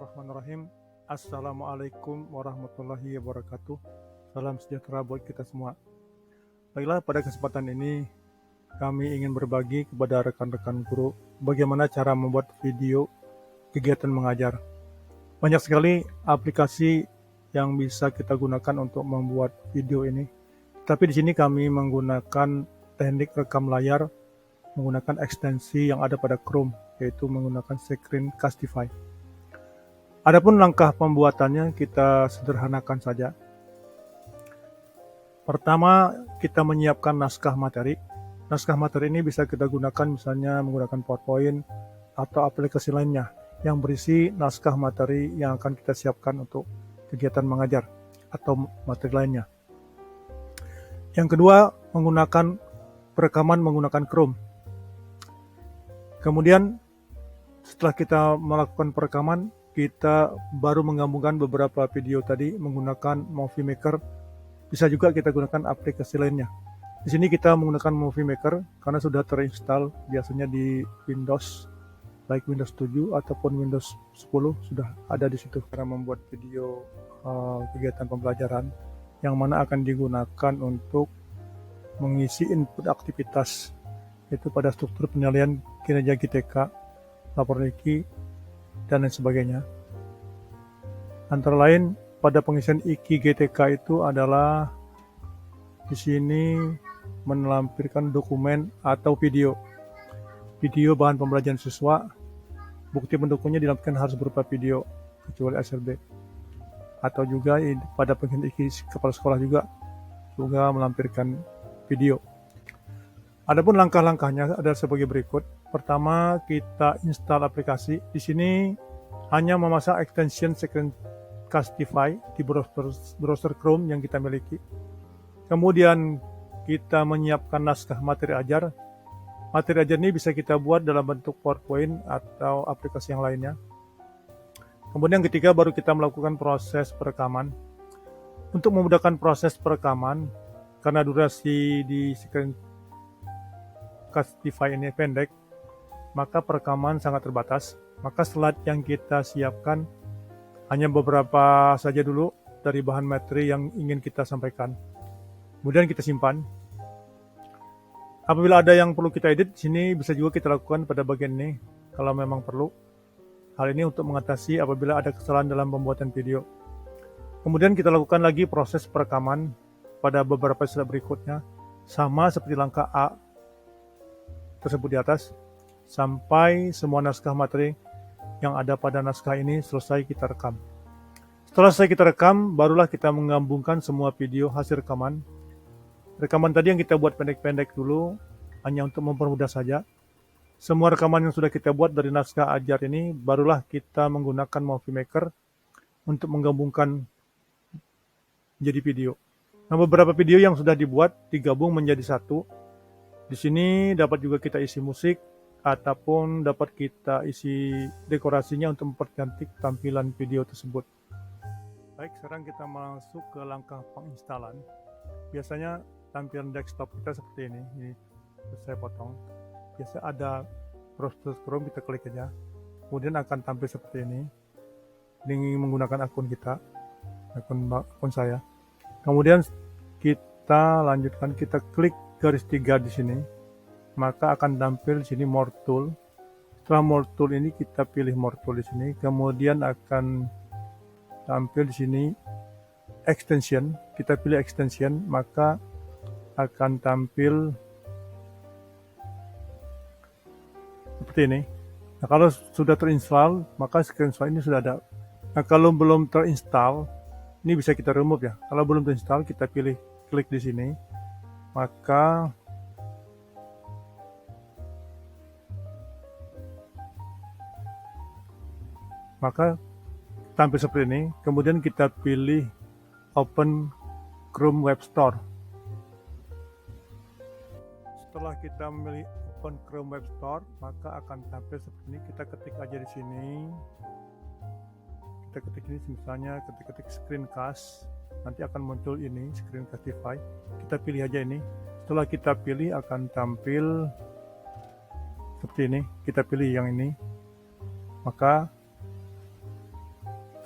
Bismillahirrahmanirrahim. Assalamualaikum warahmatullahi wabarakatuh. Salam sejahtera buat kita semua. Baiklah, pada kesempatan ini kami ingin berbagi kepada rekan-rekan guru bagaimana cara membuat video kegiatan mengajar. Banyak sekali aplikasi yang bisa kita gunakan untuk membuat video ini. Tapi di sini kami menggunakan teknik rekam layar menggunakan ekstensi yang ada pada Chrome, yaitu menggunakan Screencastify. Adapun langkah pembuatannya kita sederhanakan saja. Pertama, kita menyiapkan naskah materi. Naskah materi ini bisa kita gunakan misalnya menggunakan PowerPoint atau aplikasi lainnya yang berisi naskah materi yang akan kita siapkan untuk kegiatan mengajar atau materi lainnya. Yang kedua, menggunakan perekaman menggunakan Chrome. Kemudian setelah kita melakukan perekaman, kita baru menggabungkan beberapa video tadi menggunakan Movie Maker. Bisa juga kita gunakan aplikasi lainnya. Di sini kita menggunakan Movie Maker karena sudah terinstall biasanya di Windows, baik Windows 7 ataupun Windows 10 sudah ada di situ. Cara membuat video kegiatan pembelajaran yang mana akan digunakan untuk mengisi input aktivitas, yaitu pada struktur penilaian kinerja GTK, lapor IKI, dan lain sebagainya. Antara lain pada pengisian IKI GTK itu adalah di sini melampirkan dokumen atau video bahan pembelajaran siswa. Bukti pendukungnya dilampirkan harus berupa video kecuali SLB. Atau juga pada pengisian IKI kepala sekolah juga melampirkan video. Adapun langkah-langkahnya adalah sebagai berikut. Pertama, kita install aplikasi. Di sini hanya memasang extension Screencastify di browser Chrome yang kita miliki. Kemudian kita menyiapkan naskah materi ajar. Materi ajar ini bisa kita buat dalam bentuk PowerPoint atau aplikasi yang lainnya. Kemudian ketiga, baru kita melakukan proses perekaman. Untuk memudahkan proses perekaman, karena durasi di Screencastify ini pendek, maka perekaman sangat terbatas. Maka slide yang kita siapkan hanya beberapa saja dulu dari bahan materi yang ingin kita sampaikan. Kemudian kita simpan. Apabila ada yang perlu kita edit, sini bisa juga kita lakukan pada bagian ini kalau memang perlu. Hal ini untuk mengatasi apabila ada kesalahan dalam pembuatan video. Kemudian kita lakukan lagi proses perekaman pada beberapa slide berikutnya, sama seperti langkah A tersebut di atas, sampai semua naskah materi yang ada pada naskah ini selesai kita rekam. Setelah selesai kita rekam, barulah kita menggabungkan semua video hasil rekaman. Rekaman tadi yang kita buat pendek-pendek dulu, hanya untuk mempermudah saja. Semua rekaman yang sudah kita buat dari naskah ajar ini, barulah kita menggunakan Movie Maker untuk menggabungkan menjadi video. Nah, beberapa video yang sudah dibuat digabung menjadi satu. Di sini dapat juga kita isi musik ataupun dapat kita isi dekorasinya untuk mempercantik tampilan video tersebut. Baik, sekarang kita masuk ke langkah penginstalan. Biasanya tampilan desktop kita seperti ini. Ini saya potong. Biasa ada browser Chrome, kita klik aja. Kemudian akan tampil seperti ini. Ini menggunakan akun kita, akun saya. Kemudian kita lanjutkan, kita klik garis 3 di sini. Maka akan tampil di sini More Tool. Setelah More Tool ini kita pilih More Tool di sini. Kemudian akan tampil di sini Extension. Kita pilih Extension, maka akan tampil seperti ini. Nah, kalau sudah terinstall, maka screenshot ini sudah ada. Nah, kalau belum terinstall, ini bisa kita remove ya. Kalau belum terinstall, kita pilih klik di sini. Maka tampil seperti ini. Kemudian kita pilih Open Chrome Web Store. Setelah kita memilih Open Chrome Web Store, maka akan tampil seperti ini. Kita ketik aja di sini. Kita ketik ini, misalnya ketik Screencast, nanti akan muncul ini Screencastify. Kita pilih aja ini. Setelah kita pilih akan tampil seperti ini. Kita pilih yang ini. Maka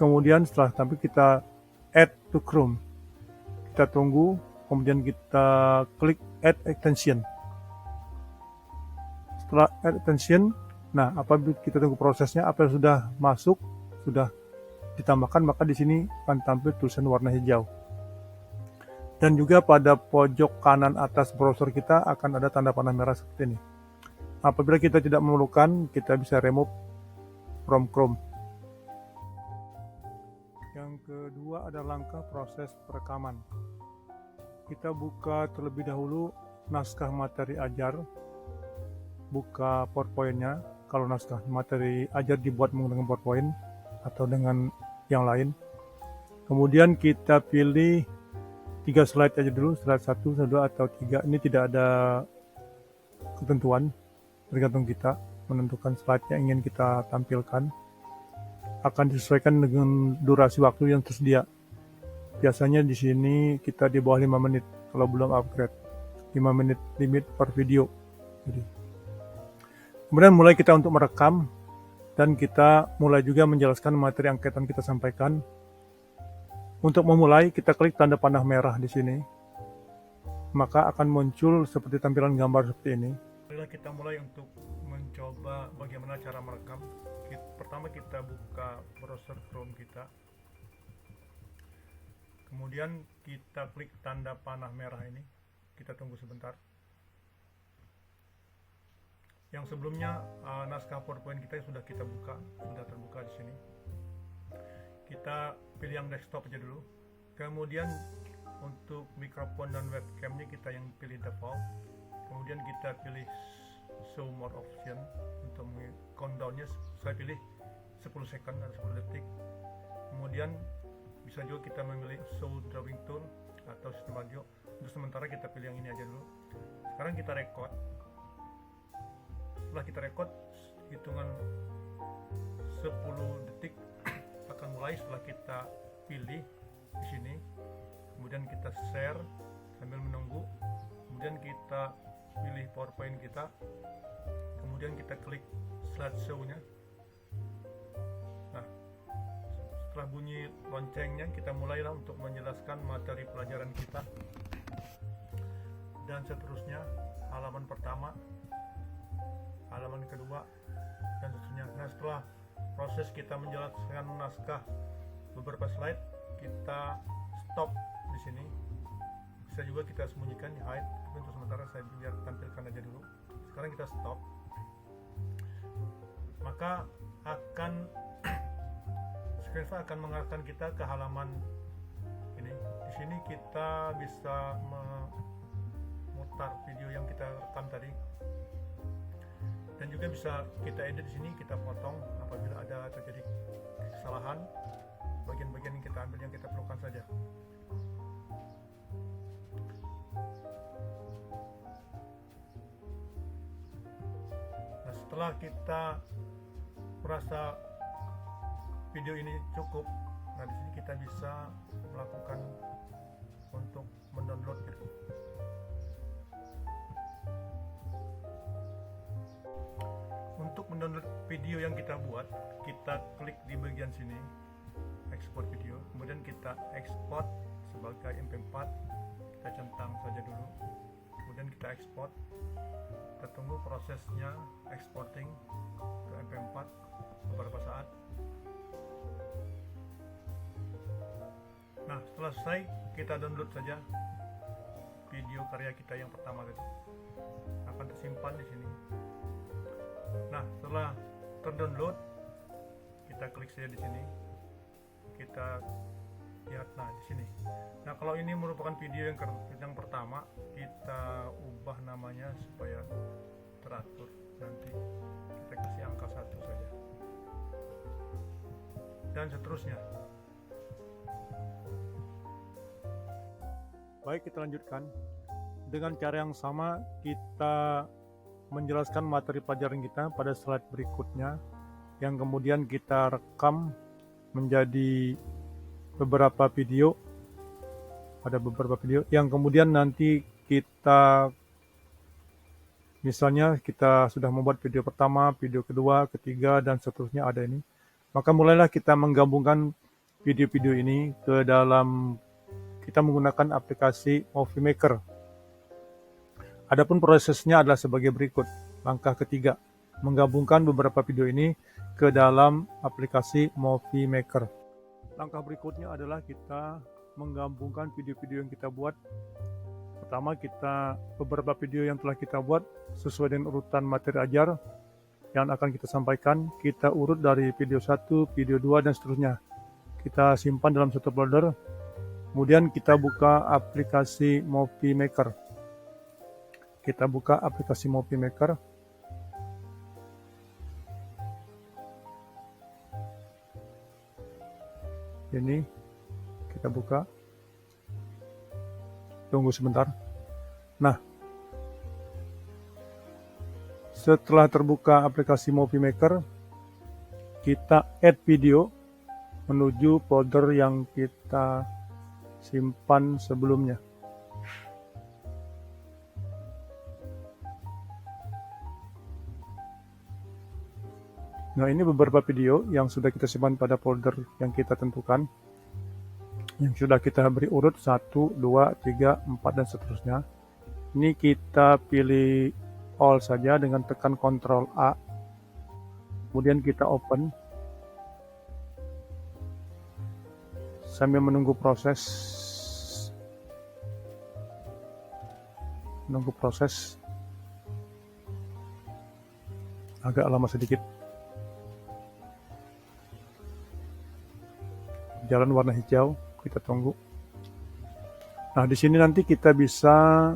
Kemudian setelah tampil kita add to Chrome. Kita tunggu, kemudian kita klik add extension. Setelah add extension, nah apabila kita tunggu prosesnya, apa yang sudah masuk, sudah ditambahkan, maka di sini akan tampil tulisan warna hijau. Dan juga pada pojok kanan atas browser kita akan ada tanda panah merah seperti ini. Apabila kita tidak memerlukan, kita bisa remove from Chrome. Yang kedua ada langkah proses perekaman. Kita buka terlebih dahulu naskah materi ajar, buka PowerPoint-nya. Kalau naskah materi ajar dibuat menggunakan PowerPoint atau dengan yang lain. Kemudian kita pilih 3 slide aja dulu, slide 1, 2, atau 3. Ini tidak ada ketentuan, tergantung kita menentukan slide yang ingin kita tampilkan. Akan disesuaikan dengan durasi waktu yang tersedia. Biasanya di sini kita di bawah 5 menit kalau belum upgrade. 5 menit limit per video. Kemudian mulai kita untuk merekam, dan kita mulai juga menjelaskan materi yang akan kita sampaikan. Untuk memulai, kita klik tanda panah merah di sini. Maka akan muncul seperti tampilan gambar seperti ini. Marilah kita mulai untuk mencoba bagaimana cara merekam. Pertama kita buka browser Chrome kita. Kemudian kita klik tanda panah merah ini. Kita tunggu sebentar. Yang sebelumnya naskah PowerPoint kita sudah kita buka, sudah terbuka di sini. Kita pilih yang desktop aja dulu. Kemudian untuk mikrofon dan webcamnya kita yang pilih default. Kemudian kita pilih show more option. Untuk countdownnya saya pilih 10 second atau 10 detik. Kemudian bisa juga kita memilih show drawing tool atau sistem audio. Untuk sementara kita pilih yang ini aja dulu. Sekarang kita record. Setelah kita record, hitungan 10 detik akan mulai setelah kita pilih di sini. Kemudian kita share sambil menunggu. Kemudian kita pilih PowerPoint kita. Kemudian kita klik slideshow-nya. Nah, setelah bunyi loncengnya, kita mulailah untuk menjelaskan materi pelajaran kita. Dan seterusnya, halaman pertama, halaman kedua, dan seterusnya. Nah, setelah proses kita menjelaskan naskah beberapa slide, kita stop di sini. Bisa juga kita sembunyikan, hide. Tapi untuk sementara saya biar tampilkan aja dulu. Sekarang kita stop. Maka akan screenshot akan mengarahkan kita ke halaman ini. Di sini kita bisa memutar video yang kita rekam tadi. Dan juga bisa kita edit di sini, kita potong apabila ada terjadi kesalahan, bagian-bagian yang kita ambil yang kita perlukan saja. Nah, setelah kita merasa video ini cukup, nah di sini kita bisa melakukan untuk mendownload gitu. Untuk mendownload video yang kita buat, kita klik di bagian sini, export video, kemudian kita export sebagai MP4, kita centang saja dulu, kemudian kita export. Kita tunggu prosesnya exporting ke MP4 beberapa saat. Nah, setelah selesai, kita download saja video karya kita yang pertama tadi. Akan tersimpan di sini. Nah, setelah terdownload, kita klik saja di sini. Kita lihat, nah di sini. Nah, kalau ini merupakan video yang pertama, kita ubah namanya supaya teratur. Nanti kita kasih angka 1 saja. Dan seterusnya. Baik, kita lanjutkan. Dengan cara yang sama, kita menjelaskan materi pelajaran kita pada slide berikutnya, yang kemudian kita rekam menjadi beberapa video. Ada beberapa video yang kemudian nanti kita, misalnya kita sudah membuat video pertama, video kedua, ketiga, dan seterusnya ada ini. Maka mulailah kita menggabungkan video-video ini ke dalam kita menggunakan aplikasi Movie Maker. Adapun prosesnya adalah sebagai berikut. Langkah ketiga, menggabungkan beberapa video ini ke dalam aplikasi Movie Maker. Langkah berikutnya adalah kita menggabungkan video-video yang kita buat. Pertama, beberapa video yang telah kita buat sesuai dengan urutan materi ajar yang akan kita sampaikan, kita urut dari video 1, video 2, dan seterusnya. Kita simpan dalam satu folder, kemudian kita buka aplikasi Movie Maker. Kita buka aplikasi Movie Maker. Ini kita buka. Tunggu sebentar. Nah, setelah terbuka aplikasi Movie Maker, kita add video menuju folder yang kita simpan sebelumnya. Nah, ini beberapa video yang sudah kita simpan pada folder yang kita tentukan, yang sudah kita beri urut 1, 2, 3, 4, dan seterusnya. Ini kita pilih all saja dengan tekan Ctrl A, kemudian kita open sambil menunggu proses. Agak lama sedikit. Jalan warna hijau, kita tunggu. Nah, di sini nanti kita bisa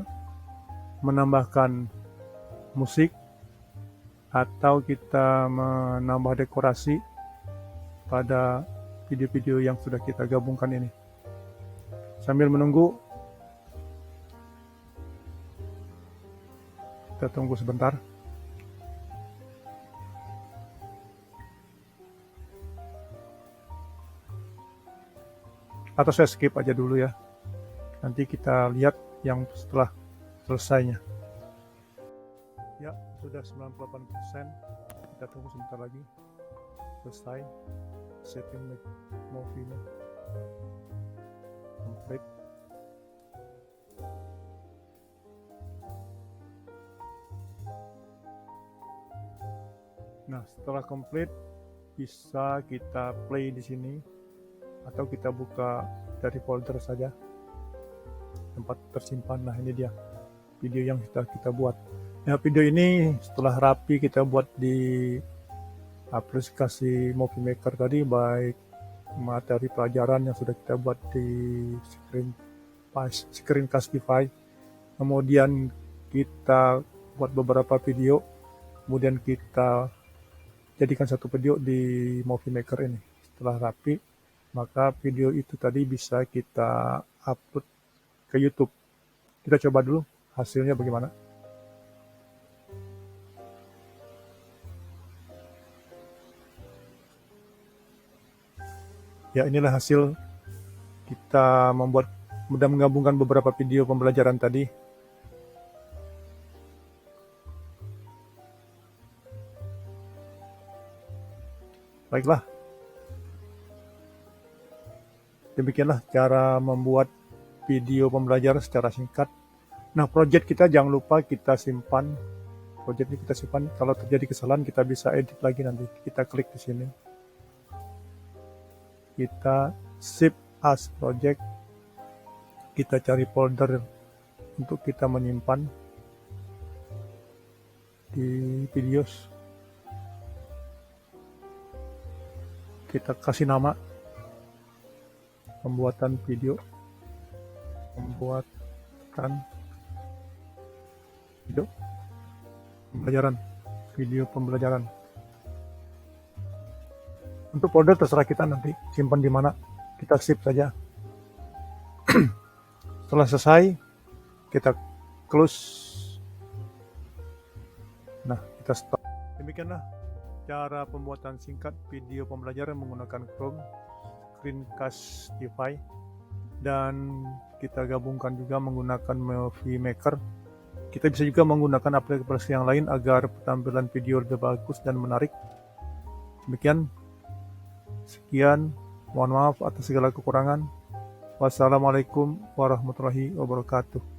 menambahkan musik atau kita menambah dekorasi pada video-video yang sudah kita gabungkan ini. Sambil menunggu, kita tunggu sebentar. Atau saya skip aja dulu ya. Nanti kita lihat yang setelah selesainya. Ya, sudah 98%. Kita tunggu sebentar lagi. Selesai. Setting movie-nya. Complete. Nah, setelah complete, bisa kita play di sini. Atau kita buka dari folder saja tempat tersimpan. Nah, ini dia video yang sudah kita buat. Nah, video ini setelah rapi kita buat di aplikasi Movie Maker tadi, baik materi pelajaran yang sudah kita buat di Screencastify, kemudian kita buat beberapa video, kemudian kita jadikan satu video di Movie Maker ini. Setelah rapi, maka video itu tadi bisa kita upload ke YouTube. Kita coba dulu hasilnya bagaimana. Ya, inilah hasil kita mudah menggabungkan beberapa video pembelajaran tadi. Baiklah. Demikianlah cara membuat video pembelajaran secara singkat. Nah, project kita jangan lupa kita simpan. Project ini kita simpan. Kalau terjadi kesalahan, kita bisa edit lagi nanti. Kita klik di sini. Kita save as project. Kita cari folder untuk kita menyimpan di videos. Kita kasih nama. Pembuatan video pembelajaran. Untuk folder terserah kita nanti simpan di mana, kita save saja. Setelah selesai, kita close. Nah, kita stop. Demikianlah cara pembuatan singkat video pembelajaran menggunakan Chrome Screencastify, dan kita gabungkan juga menggunakan Movie Maker. Kita bisa juga menggunakan aplikasi yang lain agar tampilan video lebih bagus dan menarik. Demikian, sekian, Mohon maaf atas segala kekurangan. Wassalamualaikum warahmatullahi wabarakatuh.